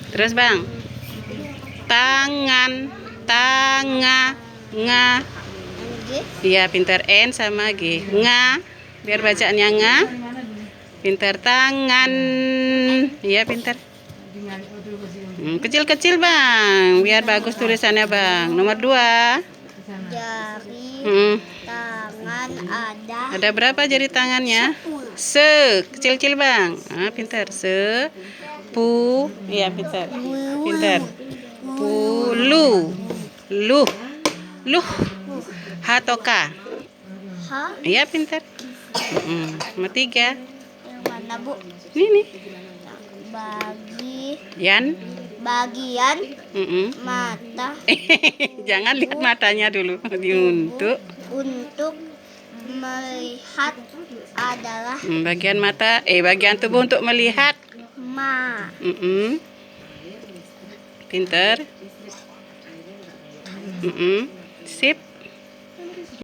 Terus bang. Tangan. Nga. Iya pintar. N sama G. Nga. Biar bacaannya nga. Pintar. Tangan. Iya pintar. Kecil-kecil bang. Biar bagus tulisannya bang. Nomor 2. Jari tangan ada. Ada berapa jari tangannya? 10. Kecil-kecil bang. Pintar. Iya pintar. Pintar. Puluh. Luh. H atau K? Hah? Iya pintar. Nomor 3. Yang mana bu? Ini. Bagian Mm-mm. mata Jangan lihat matanya dulu. Untuk melihat adalah bagian mata. Bagian tubuh untuk melihat. Pintar. Sip.